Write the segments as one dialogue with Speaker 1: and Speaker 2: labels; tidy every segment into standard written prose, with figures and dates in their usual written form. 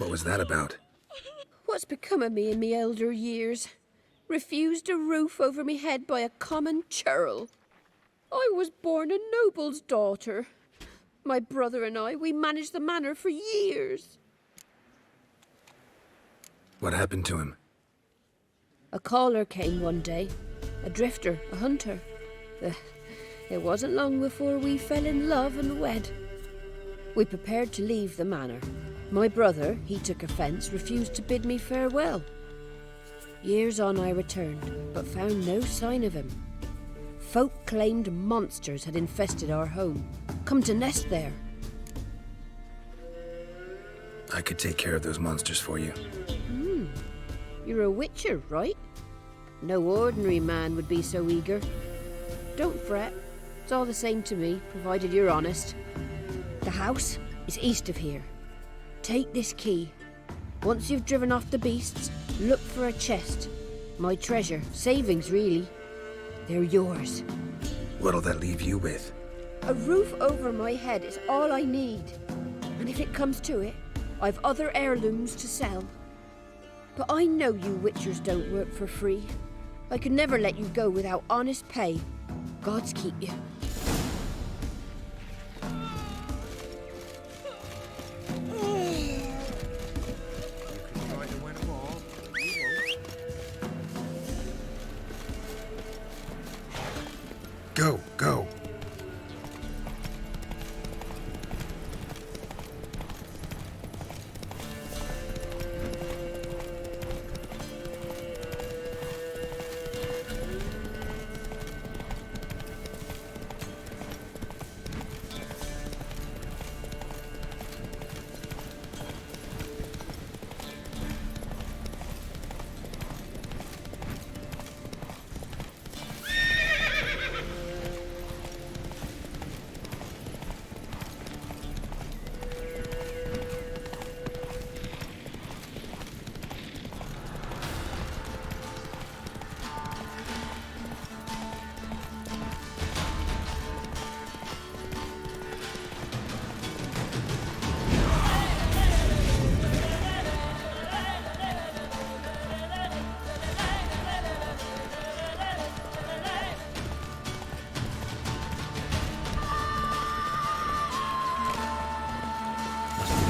Speaker 1: What was that about?
Speaker 2: What's become of me in me elder years? Refused a roof over me head by a common churl. I was born a noble's daughter. My brother and I, we managed the manor for years.
Speaker 1: What happened to him?
Speaker 2: A caller came one day. A drifter, a hunter. It wasn't long before we fell in love and wed. We prepared to leave the manor. My brother, he took offence, refused to bid me farewell. Years on I returned, but found no sign of him. Folk claimed monsters had infested our home, come to nest there.
Speaker 1: I could take care of those monsters for you.
Speaker 2: You're a witcher, right? No ordinary man would be so eager. Don't fret. It's all the same to me, provided you're honest. The house is east of here. Take this key. Once you've driven off the beasts, look for a chest. My treasure, savings really. They're yours.
Speaker 1: What'll that leave you with?
Speaker 2: A roof over my head is all I need. And if it comes to it, I've other heirlooms to sell. But I know you witchers don't work for free. I could never let you go without honest pay. Gods keep you.
Speaker 1: Go, go.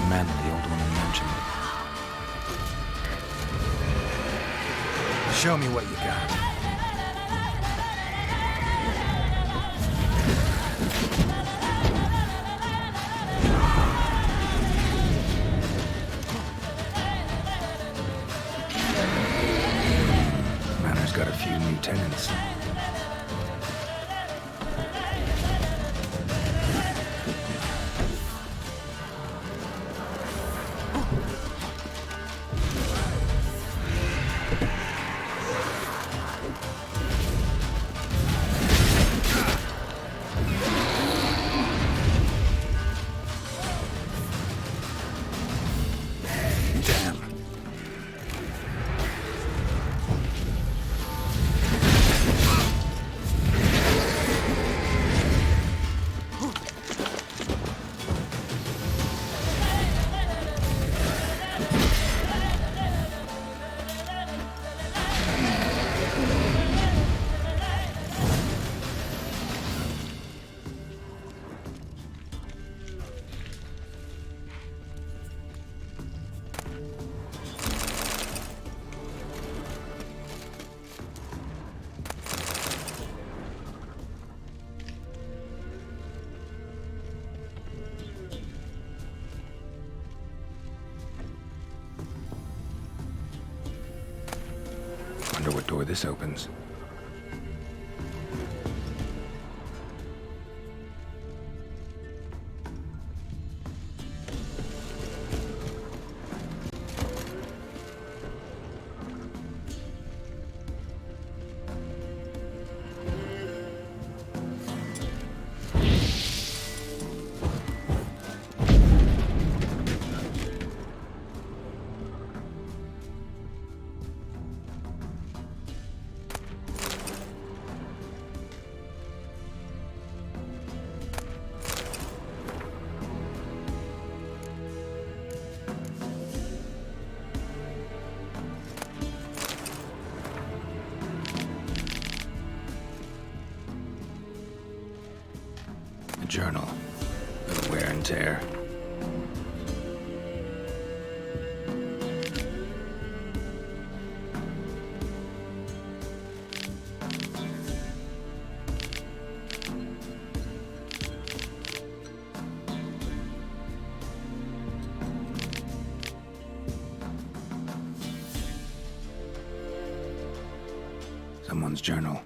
Speaker 1: Man the old woman mentioned. Show me what you got. Manor's got a few new tenants. Wonder what door this opens. journal. Little wear and tear. Someone's journal.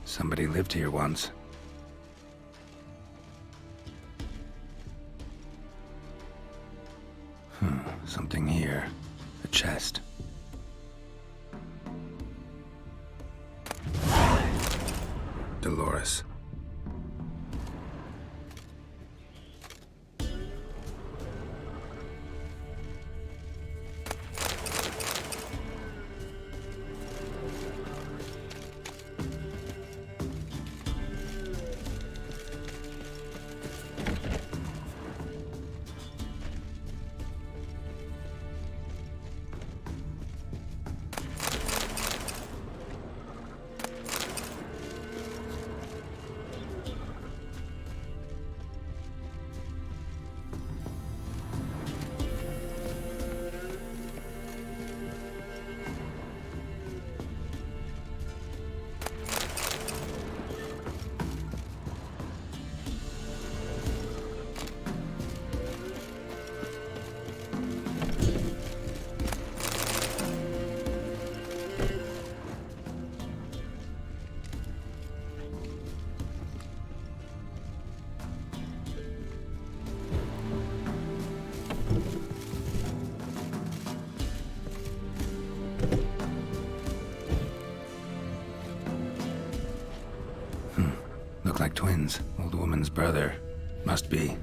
Speaker 1: Somebody lived here once. Something here. A chest. Dolores. Look like twins. Old woman's brother. Must be.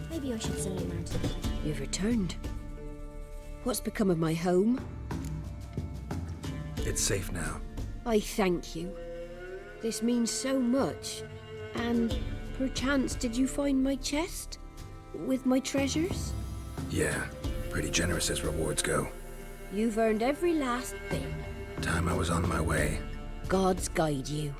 Speaker 3: Maybe I should send him out.
Speaker 2: You've returned. What's become of my home?
Speaker 1: It's safe now.
Speaker 2: I thank you. This means so much. And perchance did you find my chest? With my treasures?
Speaker 1: Yeah, pretty generous as rewards go.
Speaker 2: You've earned every last bit.
Speaker 1: Time I was on my way.
Speaker 2: Gods guide you.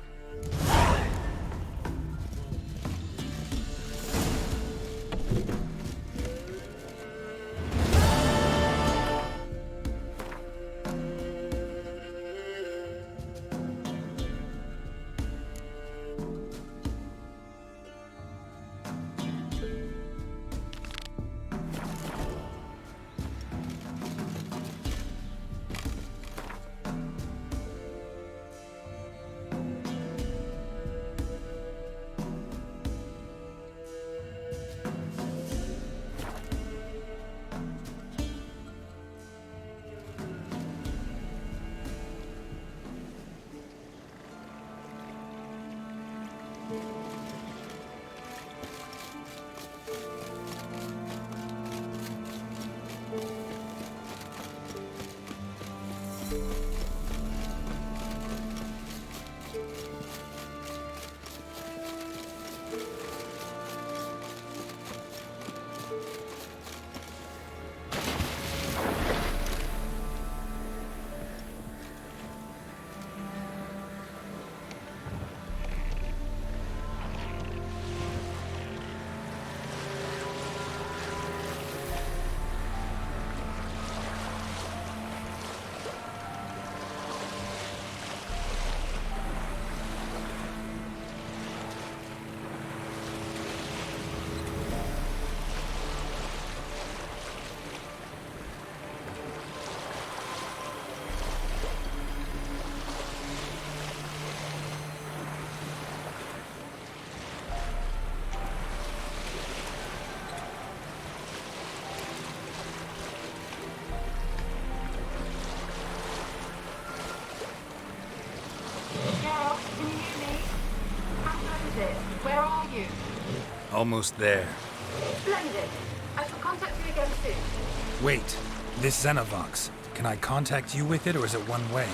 Speaker 4: Where are you?
Speaker 1: Almost there.
Speaker 4: Splendid. I shall contact you again soon.
Speaker 1: Wait, this Xenovox. Can I contact you with it, or is it one way?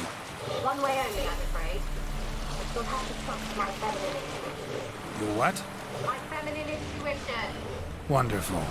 Speaker 4: One way only, I'm afraid. You'll have to trust my feminine intuition.
Speaker 1: Your what?
Speaker 4: My feminine intuition.
Speaker 1: Wonderful.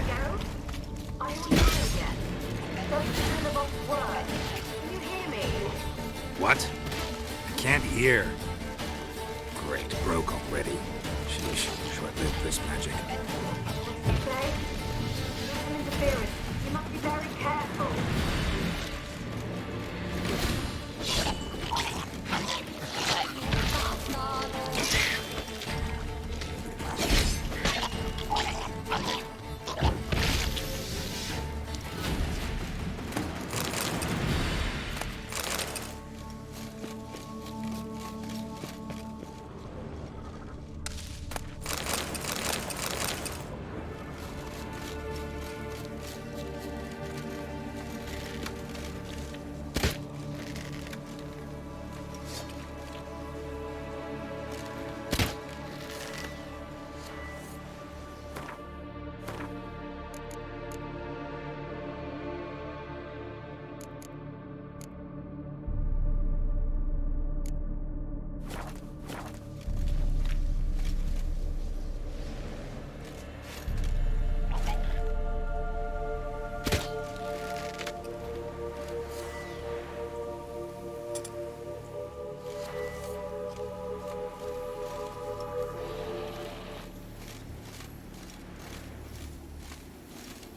Speaker 4: Geralt? Are you alive yet? Does the Xenobox work? Can you hear me?
Speaker 1: What? I can't hear. Great, broke already. Sheesh, short-lived this magic.
Speaker 4: Okay? There's some interference. You must be very careful.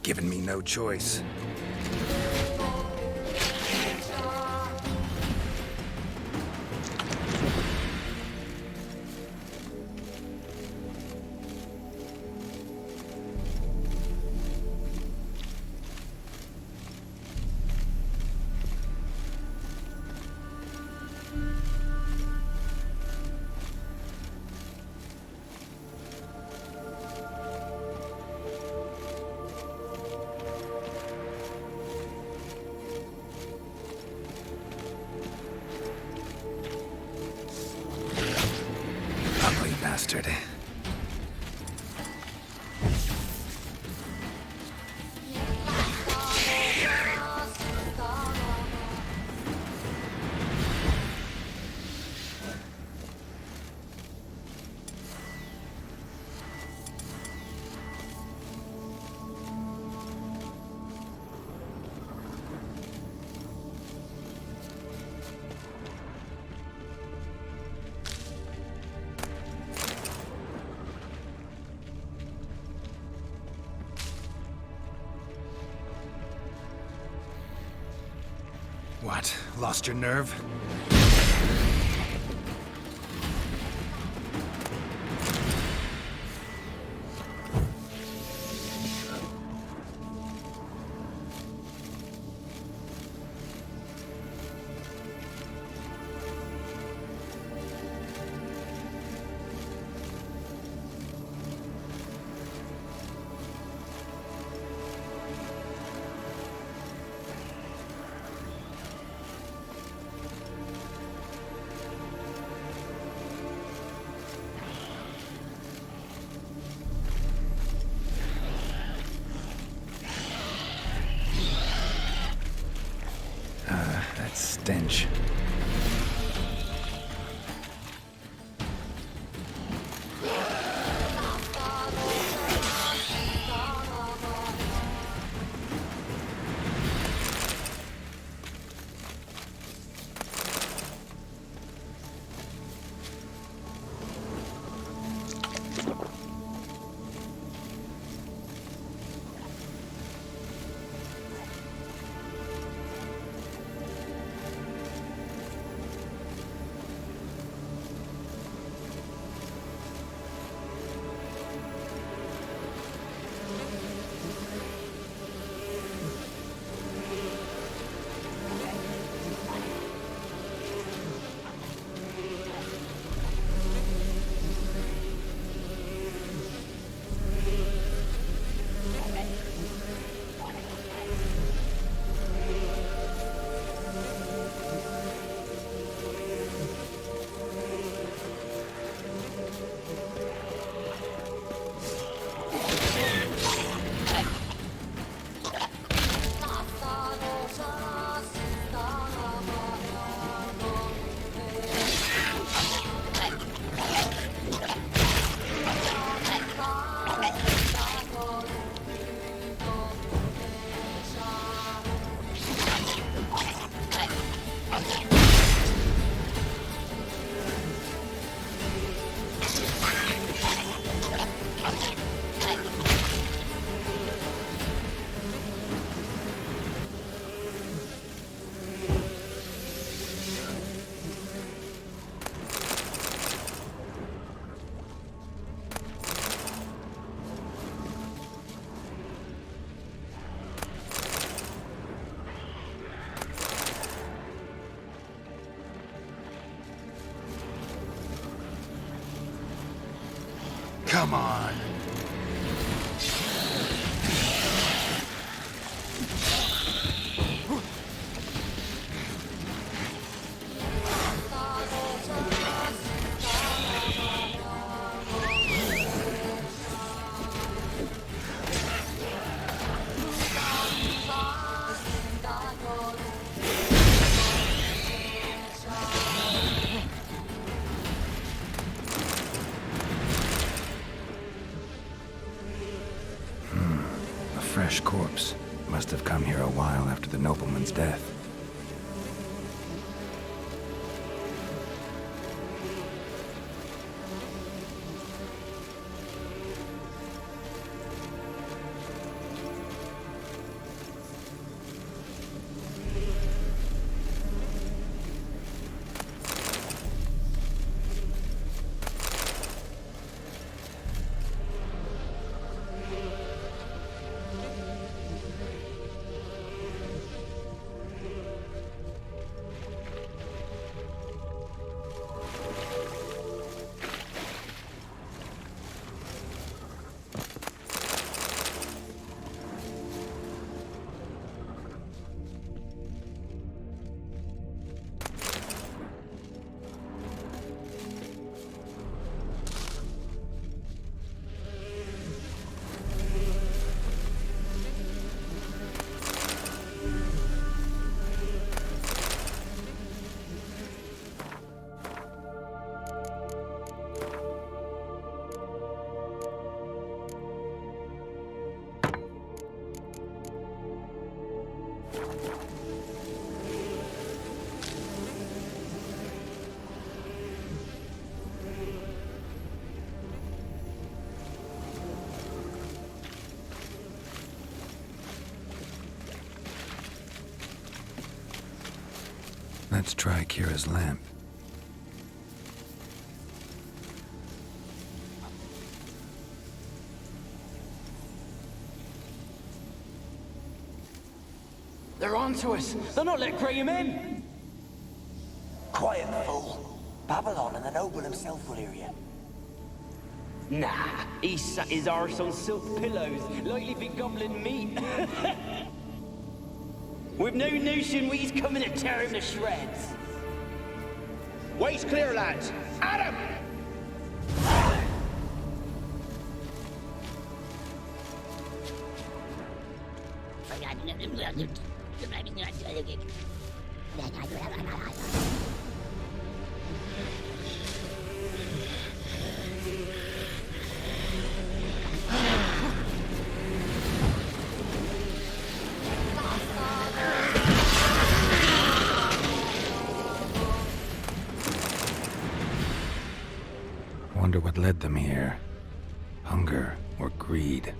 Speaker 1: Given me no choice. Ugly bastard. What? Lost your nerve? That stench. Come on. Fresh corpse. Must have come here a while after the nobleman's death. Let's try Kira's lamp.
Speaker 5: They're onto us. They're not letting Graham in.
Speaker 6: Quiet, fool. Babylon and the noble himself will hear you.
Speaker 5: Nah, he sat his arse on silk pillows, likely be gobbling meat. With no notion we's coming to tear him to shreds.
Speaker 7: Waist clear, lads. Adam!
Speaker 1: Wonder what led them here. Hunger or greed.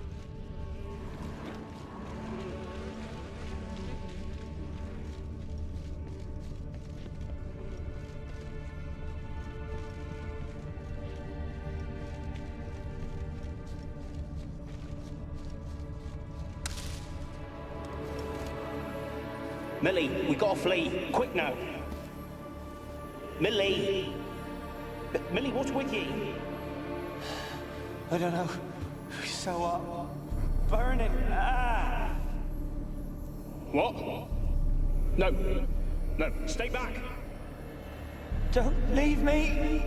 Speaker 5: Millie, we gotta flee. Quick now. Millie! Millie, what's with you?
Speaker 6: I don't know. So,
Speaker 5: Burning. Ah! What? No. No, stay back.
Speaker 6: don't leave me.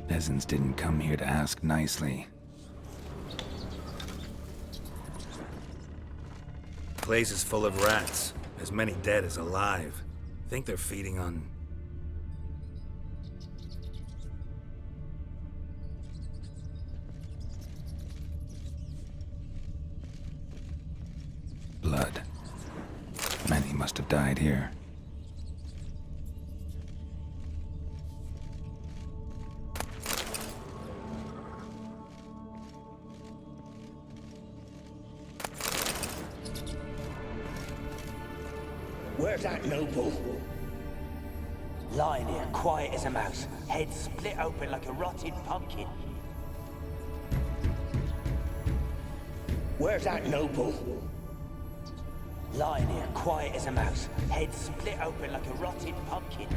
Speaker 1: Peasants didn't come here to ask nicely. place is full of rats. As many dead as alive. Think they're feeding on... blood. Many must have died here.
Speaker 6: Where's that noble? Lying here, quiet as a mouse, head split open like a rotted pumpkin. Where's that noble? Lying here, quiet as a mouse, head split open like a rotted pumpkin.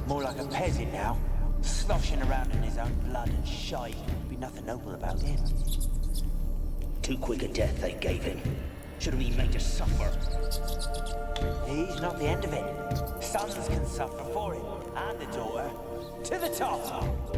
Speaker 6: More like a peasant now, sloshing around in his own blood and shite. Be nothing noble about him.
Speaker 7: Too quick a death they gave him. Should have been made to suffer.
Speaker 6: He's not the end of it. Sons can suffer for him, and the daughter. To the top!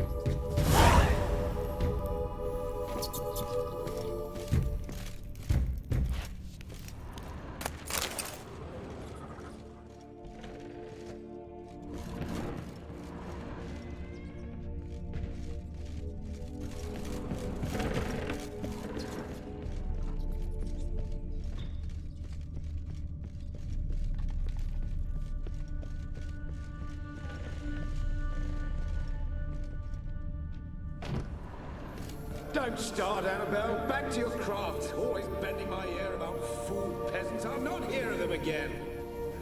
Speaker 8: Don't start, Annabelle. Back to your craft. Always bending my ear about fool peasants. I'll not hear of them again.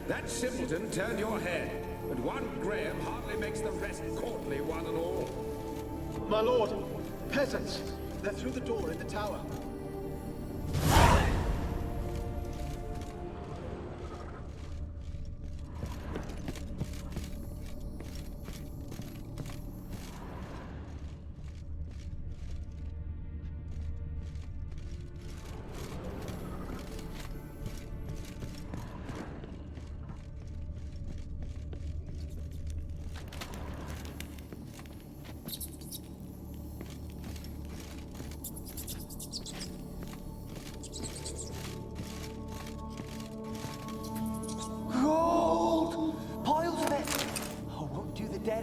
Speaker 8: That simpleton turned your head, but one Graham hardly makes the rest courtly, one and all.
Speaker 9: My lord, peasants. They're through the door in the tower.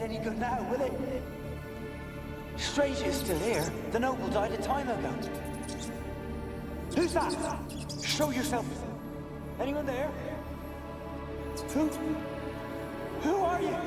Speaker 6: Any good now, will it? Strange it's still here. The noble died a time ago. Who's that? Show yourself. Anyone there? Who are you?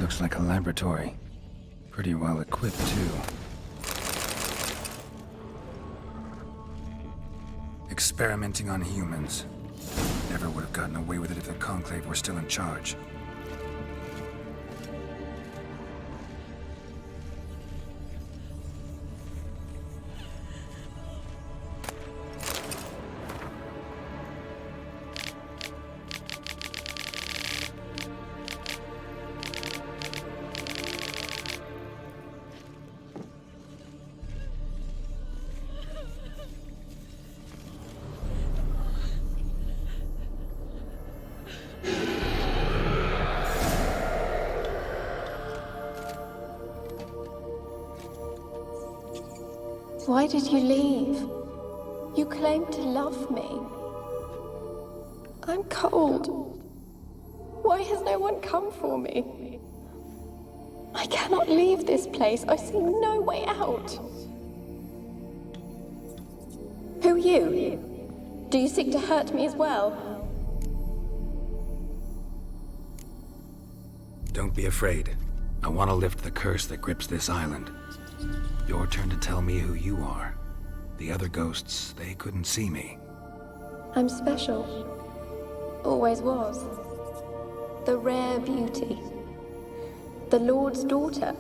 Speaker 1: Looks like a laboratory. Pretty well equipped, too. Experimenting on humans. Never would have gotten away with it if the Conclave were still in charge.
Speaker 10: Why did you leave? You claimed to love me. I'm cold. Why has no one come for me? I cannot leave this place. I see no way out. Who are you? Do you seek to hurt me as well?
Speaker 1: Don't be afraid. I want to lift the curse that grips this island. Your turn to tell me who you are. The other ghosts, they couldn't see me.
Speaker 10: I'm special. Always was. The rare beauty. The Lord's daughter.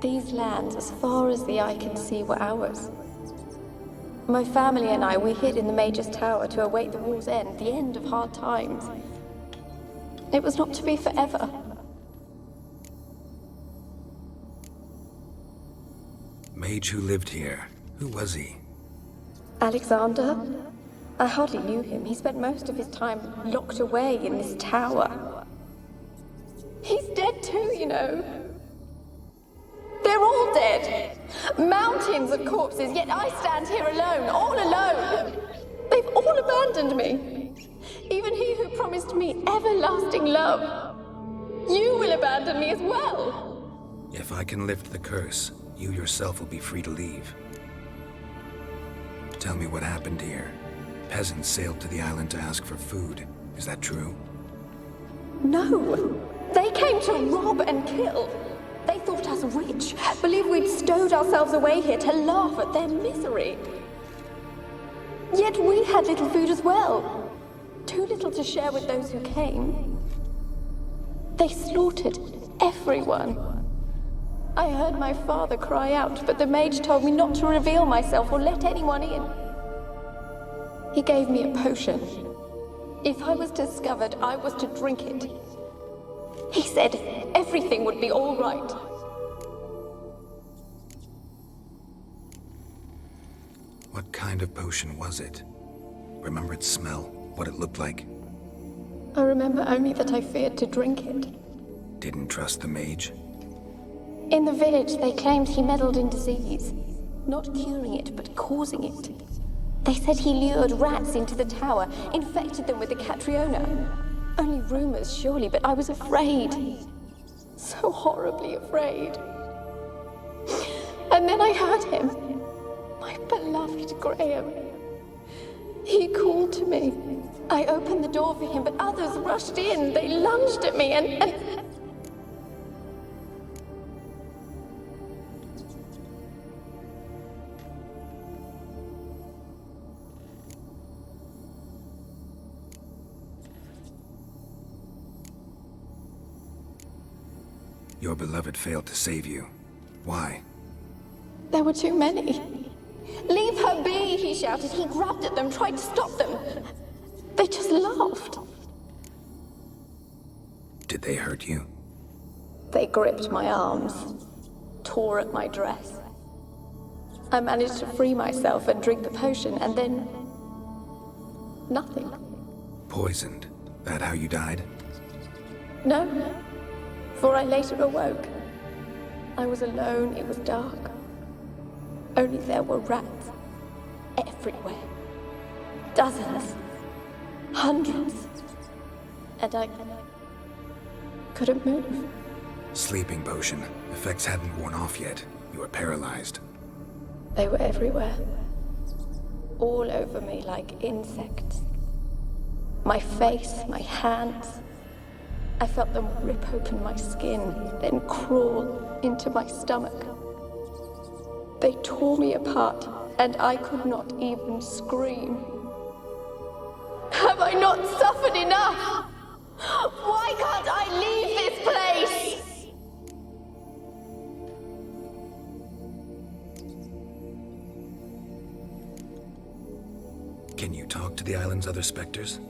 Speaker 10: These lands, as far as the eye can see, were ours. My family and I, we hid in the Mage's Tower to await the war's end, the end of hard times. It was not to be forever.
Speaker 1: Mage who lived here. Who was he?
Speaker 10: Alexander? I hardly knew him. He spent most of his time locked away in this tower. He's dead too, you know. They're all dead. Mountains of corpses, yet I stand here alone, all alone. They've all abandoned me. Even he who promised me everlasting love. You will abandon me as well.
Speaker 1: If I can lift the curse, you yourself will be free to leave. Tell me what happened here. Peasants sailed to the island to ask for food. Is that true?
Speaker 10: No. They came to rob and kill. They thought us rich, believed we'd stowed ourselves away here to laugh at their misery. Yet we had little food as well. Too little to share with those who came. They slaughtered everyone. I heard my father cry out, but the mage told me not to reveal myself or let anyone in. He gave me a potion. If I was discovered, I was to drink it. He said everything would be all right.
Speaker 1: What kind of potion was it? Remember its smell? What it looked like?
Speaker 10: I remember only that I feared to drink it.
Speaker 1: Didn't trust the mage?
Speaker 10: In the village, they claimed he meddled in disease. Not curing it, but causing it. They said he lured rats into the tower, infected them with the Catriona. Only rumors, surely, but I was afraid. So horribly afraid. And then I heard him. My beloved Graham. He called to me. I opened the door for him, but others rushed in. They lunged at me and...
Speaker 1: Your beloved failed to save you. Why?
Speaker 10: There were too many. Leave her be, he shouted. He grabbed at them, tried to stop them. They just laughed.
Speaker 1: Did they hurt you?
Speaker 10: They gripped my arms, tore at my dress. I managed to free myself and drink the potion, and then... nothing.
Speaker 1: Poisoned? That how you died?
Speaker 10: No, for I later awoke. I was alone, it was dark. Only there were rats everywhere. Dozens. Hundreds. And I couldn't move.
Speaker 1: Sleeping potion. Effects hadn't worn off yet. You were paralyzed.
Speaker 10: They were everywhere. All over me like insects. My face, my hands. I felt them rip open my skin, then crawl into my stomach. They tore me apart, and I could not even scream. Have I not suffered enough? Why can't I leave this place?
Speaker 1: Can you talk to the island's other specters?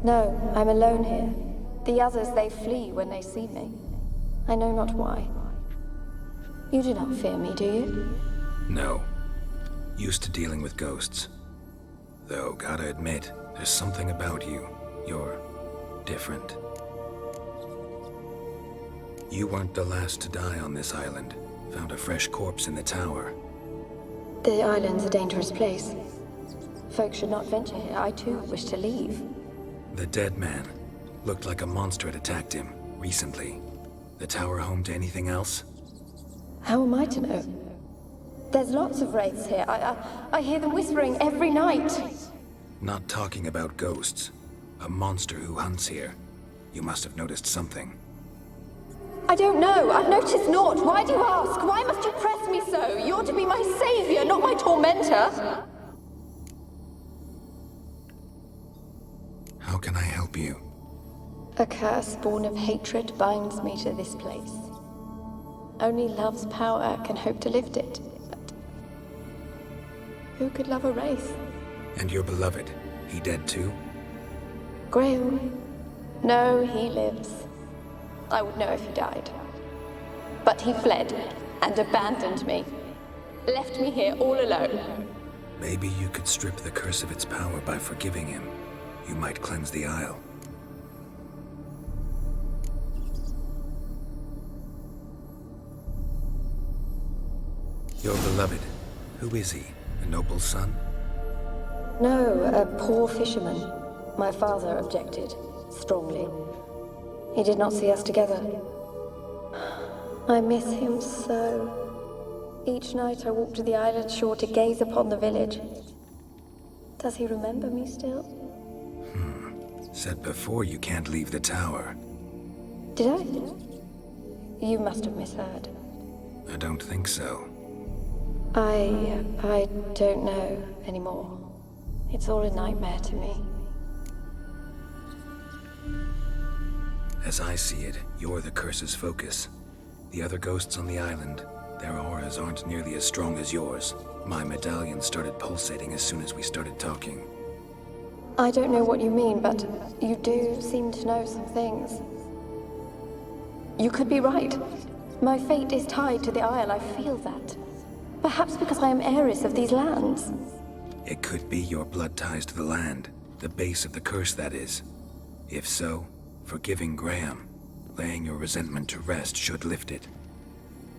Speaker 10: No, I'm alone here. The others, they flee when they see me. I know not why. You do not fear me, do you?
Speaker 1: No. Used to dealing with ghosts. Though, gotta admit, there's something about you. You're different. You weren't the last to die on this island. Found a fresh corpse in the tower.
Speaker 10: The island's a dangerous place. Folk should not venture here. I too wish to leave.
Speaker 1: The dead man. Looked like a monster had attacked him, recently. The tower home to anything else?
Speaker 10: How am I to know? There's lots of wraiths here. I hear them whispering every night.
Speaker 1: Not talking about ghosts. A monster who hunts here. You must have noticed something.
Speaker 10: I don't know. I've noticed naught. Why do you ask? Why must you press me so? You're to be my savior, not my tormentor.
Speaker 1: How can I help you?
Speaker 10: A curse born of hatred binds me to this place. Only love's power can hope to lift it. But who could love a wraith?
Speaker 1: And your beloved, he dead too?
Speaker 10: Graham? No, he lives. I would know if he died. But he fled and abandoned me. Left me here all alone.
Speaker 1: Maybe you could strip the curse of its power by forgiving him. You might cleanse the Isle. Your beloved, who is he? A noble son?
Speaker 10: No, a poor fisherman. My father objected, strongly. He did not see us together. I miss him so. Each night I walk to the island shore to gaze upon the village. Does he remember me still?
Speaker 1: Said before you can't leave the tower.
Speaker 10: Did I? You must have misheard.
Speaker 1: I don't think so.
Speaker 10: I don't know anymore. It's all a nightmare to me.
Speaker 1: As I see it, you're the curse's focus. The other ghosts on the island, their auras aren't nearly as strong as yours. My medallion started pulsating as soon as we started talking.
Speaker 10: I don't know what you mean, but you do seem to know some things. You could be right. My fate is tied to the Isle, I feel that. Perhaps because I am heiress of these lands.
Speaker 1: It could be your blood ties to the land, the base of the curse, that is. If so, forgiving Graham, laying your resentment to rest should lift it.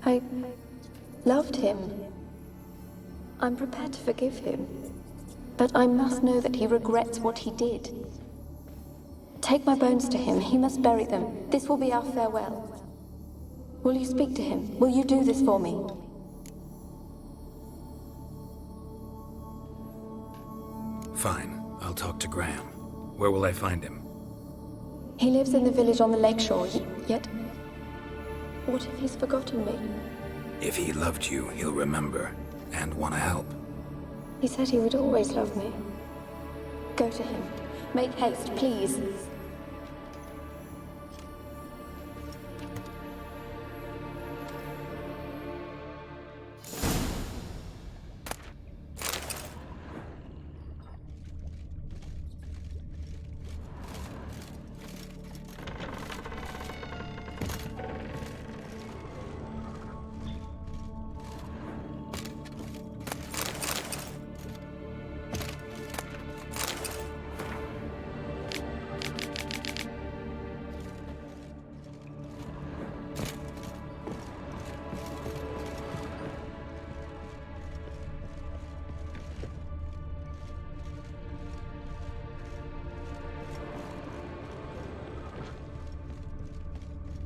Speaker 10: I loved him. I'm prepared to forgive him. But I must know that he regrets what he did. Take my bones to him. He must bury them. This will be our farewell. Will you speak to him? Will you do this for me?
Speaker 1: Fine. I'll talk to Graham. Where will I find him?
Speaker 10: He lives in the village on the lakeshore, yet... What if he's forgotten me?
Speaker 1: If he loved you, he'll remember, and want to help.
Speaker 10: He said he would always love me. Go to him. Make haste, please.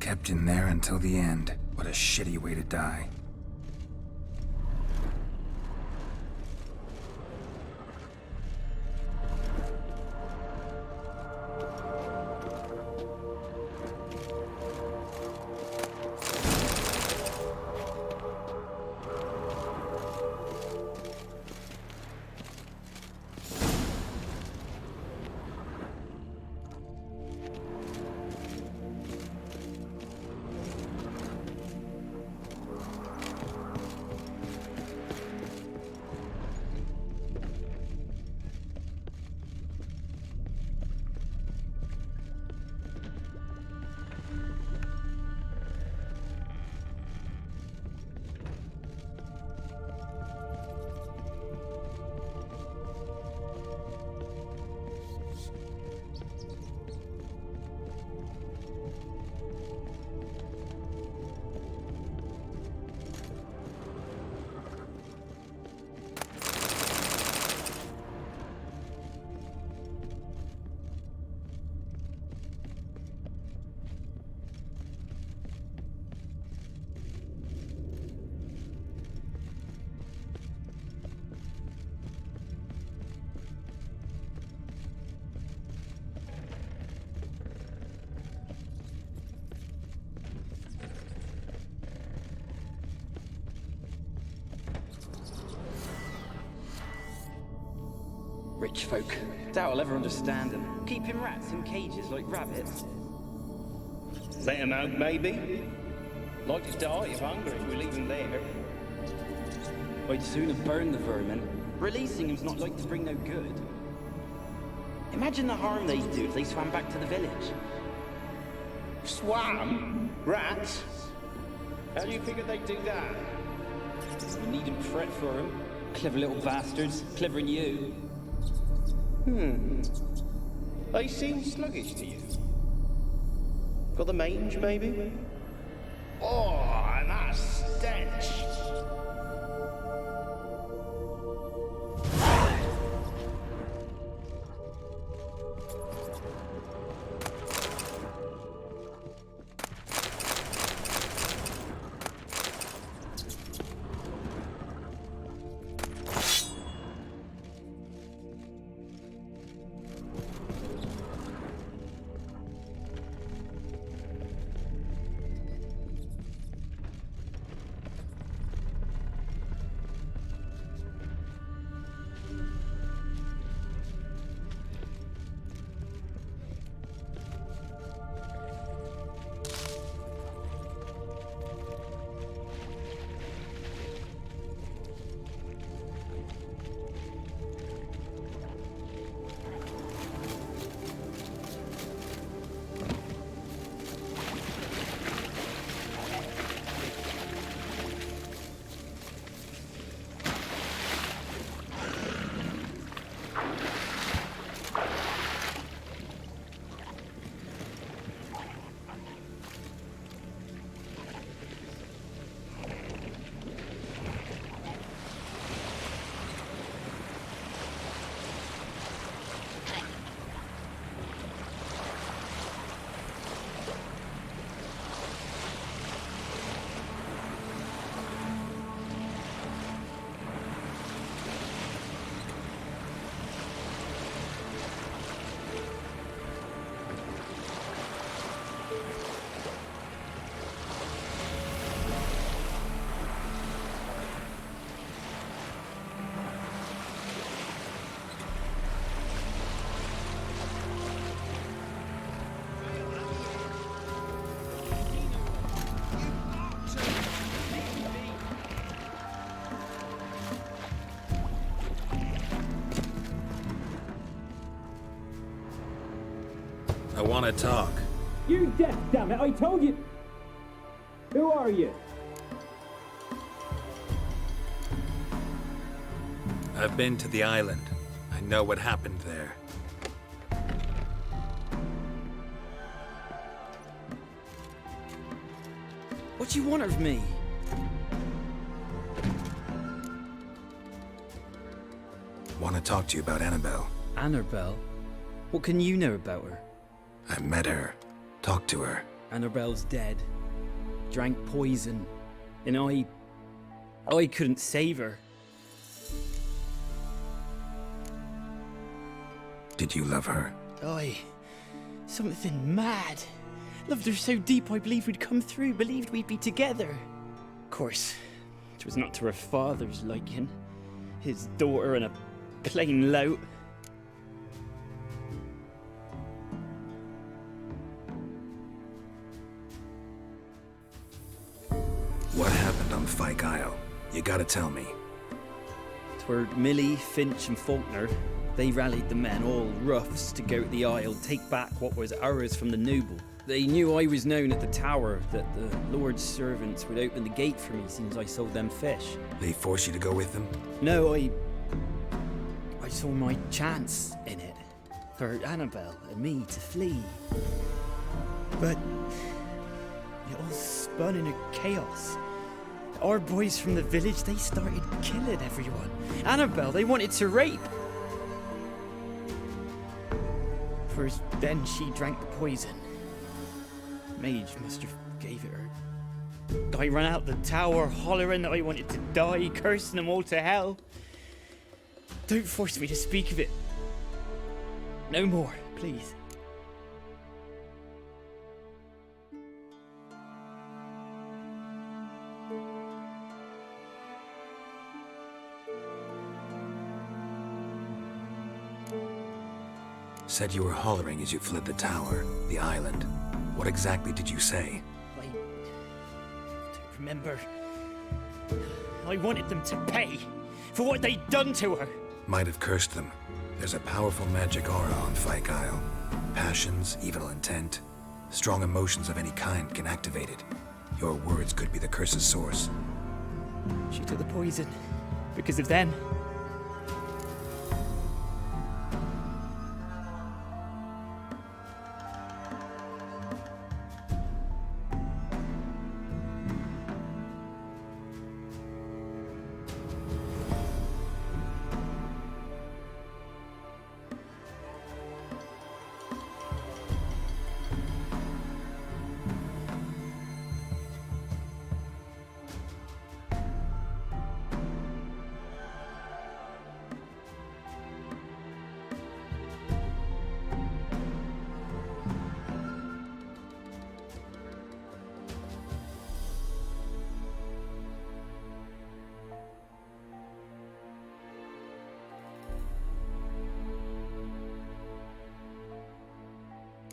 Speaker 1: Kept in there until the end. What a shitty way to die.
Speaker 5: Rich folk. Doubt I'll ever understand them. Keeping rats in cages like rabbits.
Speaker 11: Let them out, maybe? Like to die of hunger if we leave them there.
Speaker 5: I'd sooner burn the vermin. Releasing them's not like to bring no good. Imagine the harm they'd do if they swam back to the village.
Speaker 11: Swam? Rats? How do you figure they'd do that?
Speaker 5: You needn't fret for them. Clever little bastards. Clever than you.
Speaker 11: They seem sluggish to you. Got the mange, maybe? Oh, and that stench!
Speaker 1: I want to talk.
Speaker 12: You deaf, damn it! I told you. Who are you?
Speaker 1: I've been to the island. I know what happened there.
Speaker 5: What do you want of me?
Speaker 1: Want to talk to you about Annabelle.
Speaker 5: Annabelle? What can you know about her?
Speaker 1: I met her. Talked to her.
Speaker 5: Annabelle's dead. Drank poison. And I couldn't save her.
Speaker 1: Did you love her?
Speaker 5: Something mad. Loved her so deep I believed we'd come through, believed we'd be together. Of course, it was not to her father's liking. His daughter and a plain lout.
Speaker 1: What happened on Fyke Isle? You gotta tell me.
Speaker 5: Twere Millie, Finch and Faulkner. They rallied the men, all roughs, to go to the Isle, take back what was ours from the noble. They knew I was known at the tower, that the Lord's servants would open the gate for me since I sold them fish.
Speaker 1: They forced you to go with them?
Speaker 5: No, I saw my chance in it. For Annabelle and me to flee. But it all spun into chaos. Our boys from the village, they started killing everyone. Annabelle, they wanted to rape. First, then she drank the poison. Mage must have gave it her. I ran out the tower, hollering that I wanted to die, cursing them all to hell. Don't force me to speak of it. No more, please.
Speaker 1: Said you were hollering as you fled the tower, the island. What exactly did you say?
Speaker 5: I don't remember. I wanted them to pay for what they'd done to her.
Speaker 1: Might have cursed them. There's a powerful magic aura on Fyke Isle. Passions, evil intent, strong emotions of any kind can activate it. Your words could be the curse's source.
Speaker 5: She took the poison because of them.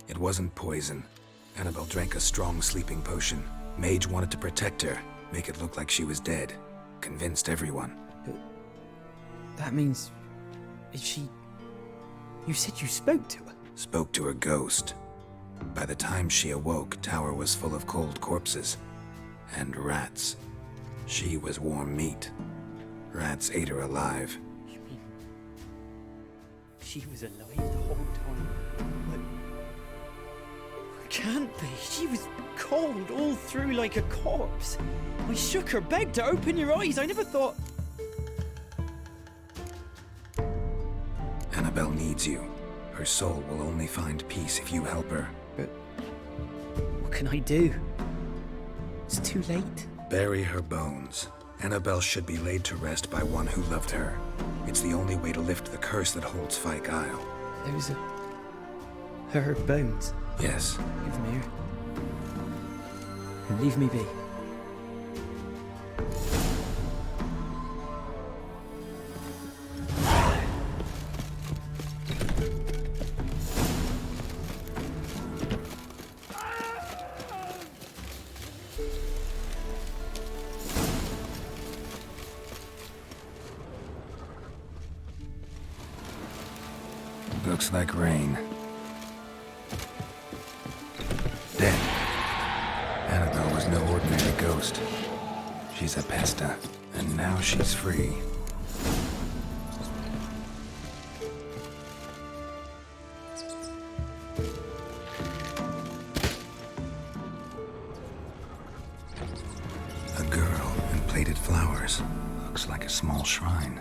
Speaker 1: It wasn't poison. Annabelle drank a strong sleeping potion. Mage wanted to protect her, make it look like she was dead. Convinced everyone.
Speaker 5: But that means... she... You said you spoke to her?
Speaker 1: Spoke to her ghost. By the time she awoke, Tower was full of cold corpses. And rats. She was warm meat. Rats ate her alive.
Speaker 5: You mean... she was alive the whole time? Can't be. She was cold all through like a corpse. I shook her, begged her, open your eyes. I never thought...
Speaker 1: Annabelle needs you. Her soul will only find peace if you help her.
Speaker 5: But what can I do? It's too late.
Speaker 1: Bury her bones. Annabelle should be laid to rest by one who loved her. It's the only way to lift the curse that holds Fyke Isle.
Speaker 5: Those are... her bones?
Speaker 1: Yes.
Speaker 5: Give them here. And leave me be.
Speaker 1: Looks like rain. Dead. Annabelle was no ordinary ghost. She's a pesta, and now she's free. A girl and plated flowers. Looks like a small shrine.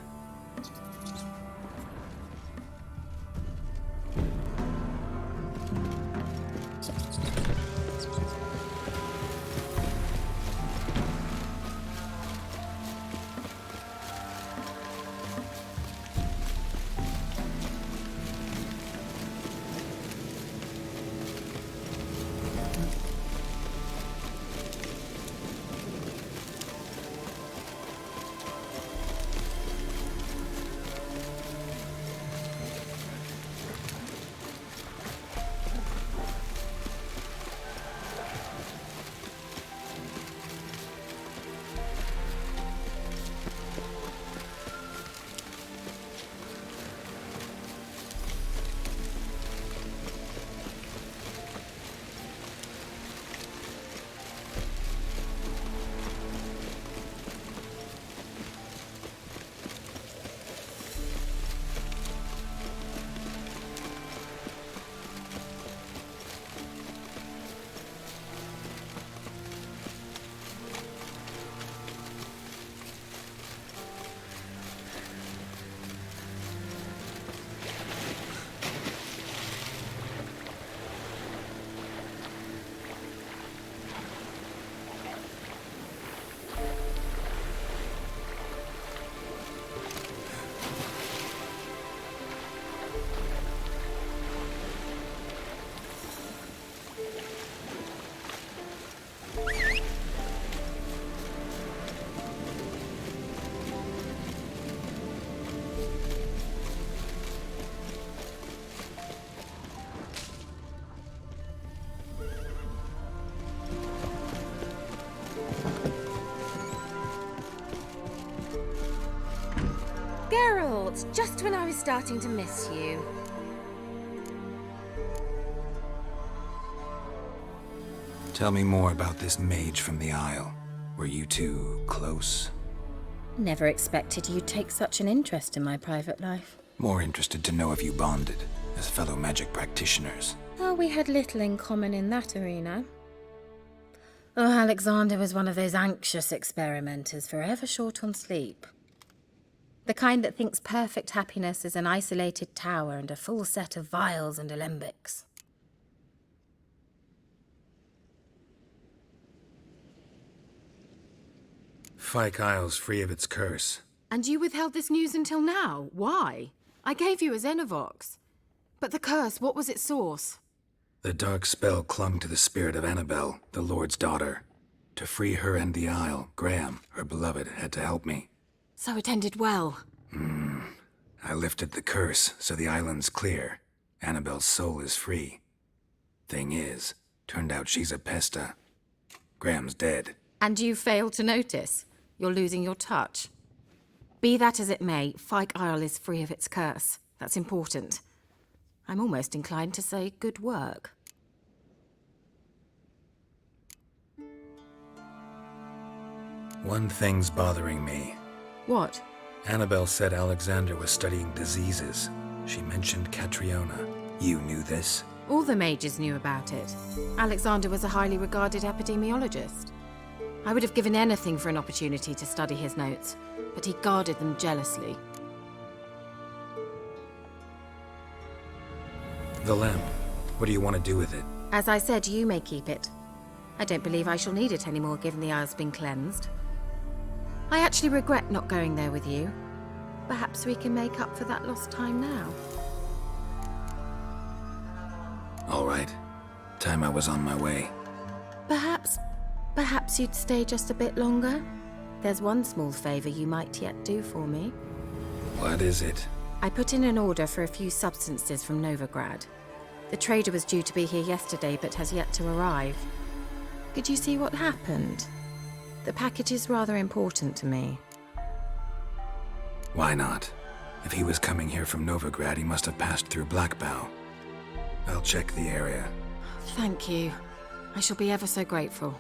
Speaker 13: Geralt, just when I was starting to miss you.
Speaker 1: Tell me more about this mage from the Isle. Were you two close?
Speaker 13: Never expected you'd take such an interest in my private life.
Speaker 1: More interested to know if you bonded, as fellow magic practitioners.
Speaker 13: Oh, we had little in common in that arena. Oh, Alexander was one of those anxious experimenters, forever short on sleep. The kind that thinks perfect happiness is an isolated tower and a full set of vials and alembics.
Speaker 1: Fyke Isle's free of its curse.
Speaker 14: And you withheld this news until now? Why? I gave you a Xenovox. But the curse, what was its source?
Speaker 1: The dark spell clung to the spirit of Annabelle, the Lord's daughter. To free her and the Isle, Graham, her beloved, had to help me.
Speaker 14: So it ended well.
Speaker 1: I lifted the curse, so the island's clear. Annabelle's soul is free. Thing is, turned out she's a pesta. Graham's dead.
Speaker 14: And you failed to notice? You're losing your touch. Be that as it may, Fyke Isle is free of its curse. That's important. I'm almost inclined to say good work.
Speaker 1: One thing's bothering me.
Speaker 14: What?
Speaker 1: Annabelle said Alexander was studying diseases. She mentioned Catriona. You knew this?
Speaker 14: All the mages knew about it. Alexander was a highly regarded epidemiologist. I would have given anything for an opportunity to study his notes, but he guarded them jealously.
Speaker 1: The lamp. What do you want to do with it?
Speaker 14: As I said, you may keep it. I don't believe I shall need it anymore, given the Isle's been cleansed. I actually regret not going there with you. Perhaps we can make up for that lost time now.
Speaker 1: All right. Time I was on my way.
Speaker 14: Perhaps you'd stay just a bit longer? There's one small favor you might yet do for me.
Speaker 1: What is it?
Speaker 14: I put in an order for a few substances from Novigrad. The trader was due to be here yesterday, but has yet to arrive. Could you see what happened? The package is rather important to me.
Speaker 1: Why not? If he was coming here from Novigrad, he must have passed through Blackbow. I'll check the area.
Speaker 14: Thank you. I shall be ever so grateful.